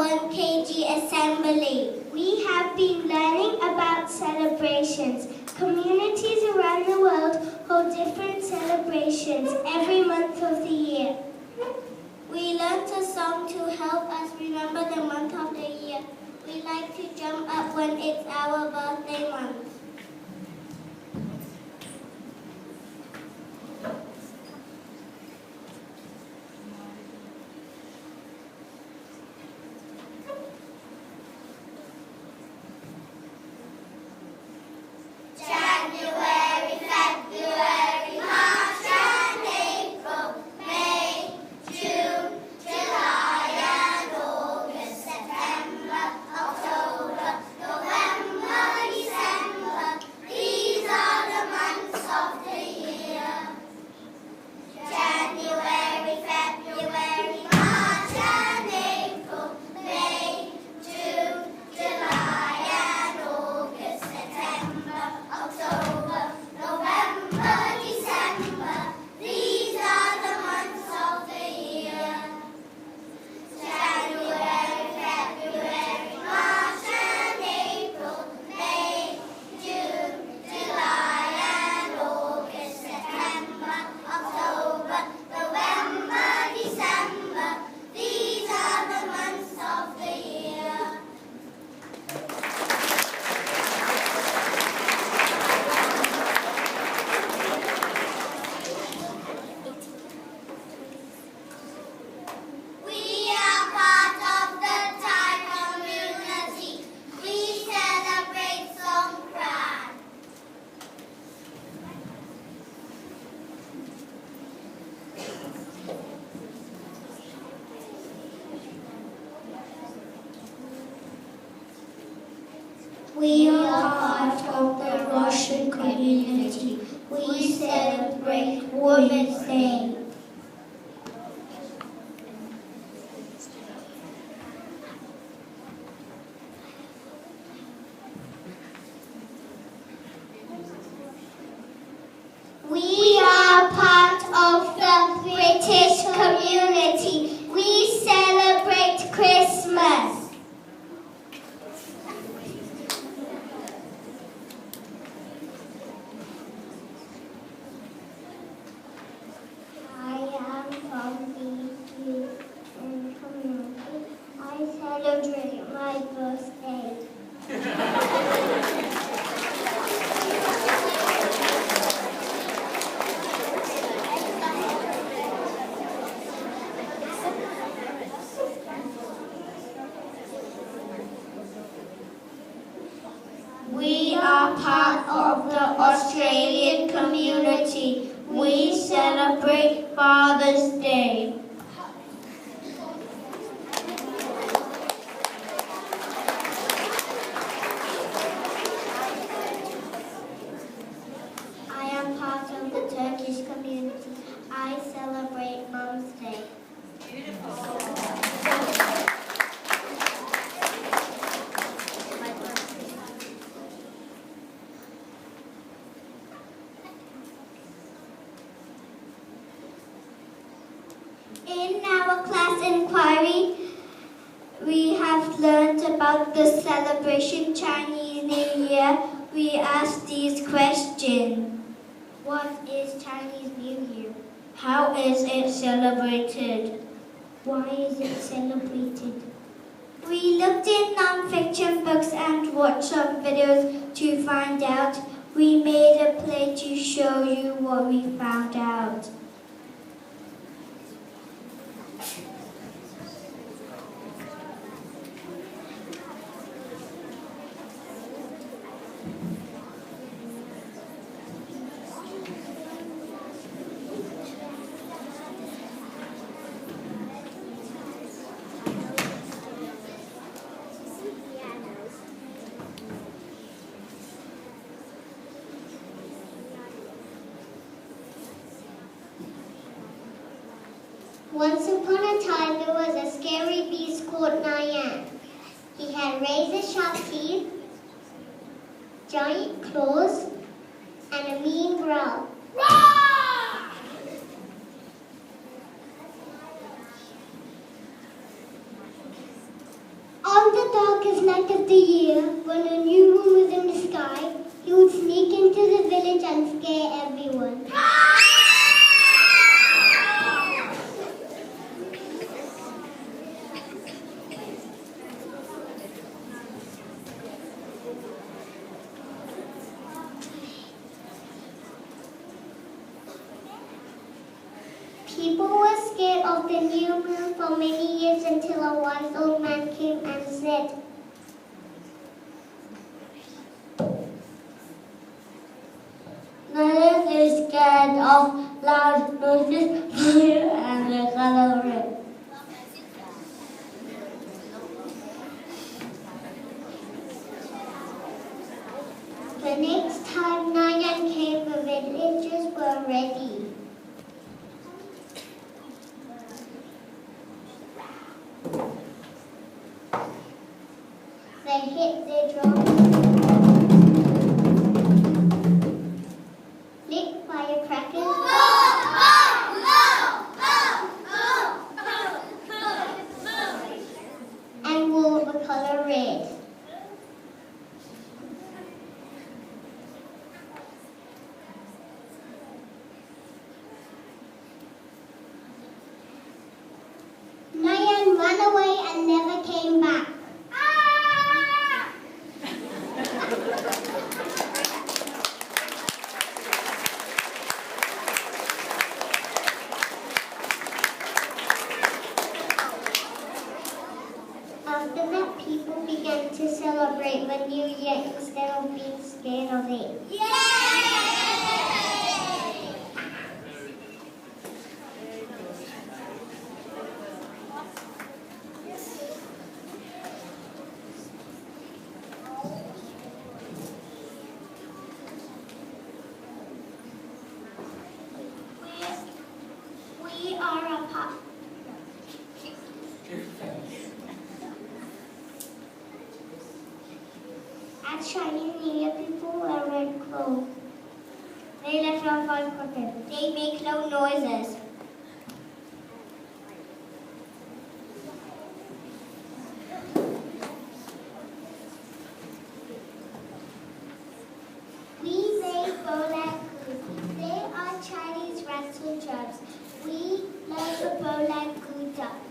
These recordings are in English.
1KG Assembly. We have been learning about celebrations. Communities around the world hold different celebrations every month of the year. We learned a song to help us remember the month of the year. We like to jump up when it's our birthday month. We are part of the Russian community. We celebrate Women's Day. We are part of the British community. We celebrate Christmas. Celebrate my birthday. We are part of the Australian community. We celebrate Father's Day. Turkish community. I celebrate Mum's Day. Beautiful. In our class inquiry, we have learned about the celebration Chinese New Year. We asked these questions. What is Chinese New Year? How is it celebrated? Why is it celebrated? We looked in non-fiction books and watched some videos to find out. We made a play to show you what we found out. Once upon a time, there was a scary beast called Nyan. He had razor-sharp teeth, giant claws, and a mean growl. darkest night of the year, when a new moon was in the sky, he would sneak into the village and scare everyone. People were scared of the new moon for many years until a wise old man came and said, "None is scared of loud noises, fire, and the color red." The next time Nayan came, the villagers were ready. They hit their drums, lit firecrackers, and wore the color red. Nayan ran away and never came back. After that, people began to celebrate the New Year instead of being scared of it. Yay! We are a pop. At Chinese New Year, people wear red clothes. They let off firecrackers. They make loud noises. We make Bolag Gu. They are Chinese wrestling drums. We love the Bolag Gu dance.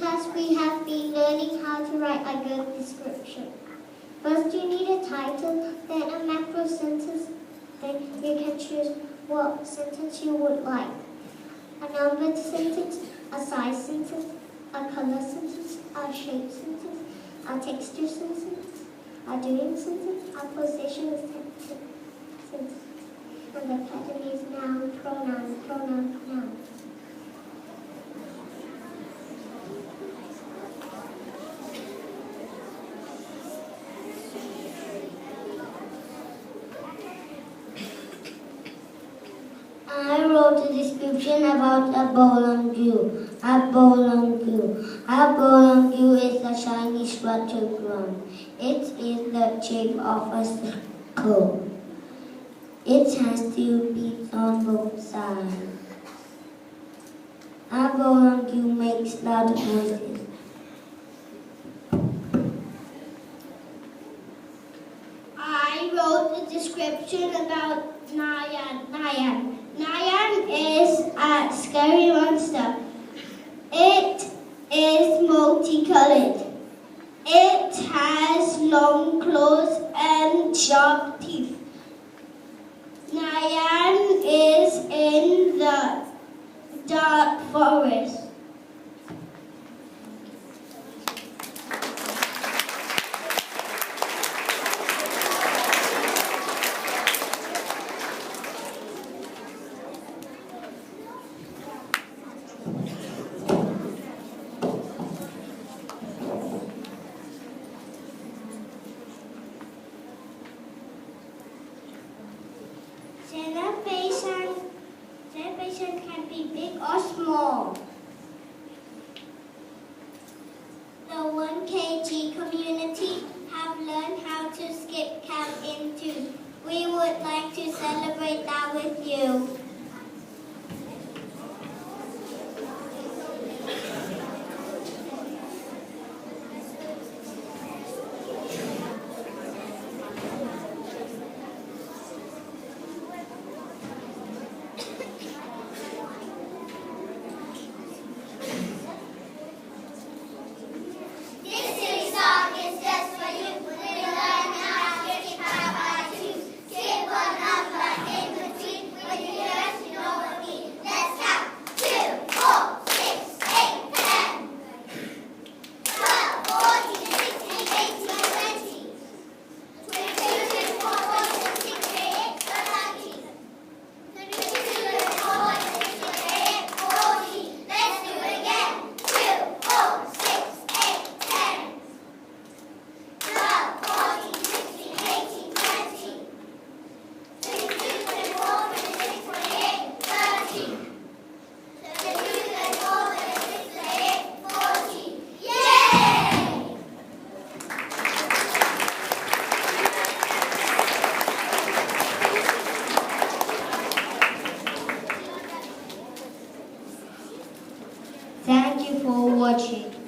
class, we have been learning how to write a good description. First, you need a title, then a macro sentence. Then you can choose what sentence you would like. A numbered sentence, a size sentence, a color sentence, a shape sentence, a texture sentence, a doing sentence, a position sentence. And the pattern is noun, pronoun, pronoun, noun. I wrote a description about a bolongu. A bolongu. A bolongu is a shiny structured ground. It is the shape of a circle. It has two beaks on both sides. A bolongu makes loud noises. I wrote a description about Nayan. Nayan is a scary monster. It is multicolored. It has long claws and sharp teeth. Nayan is in the dark forest. Celebration can be big or small. The 1KG community have learned how to skip camp in twos. We would like to celebrate that with you. Thank you for watching.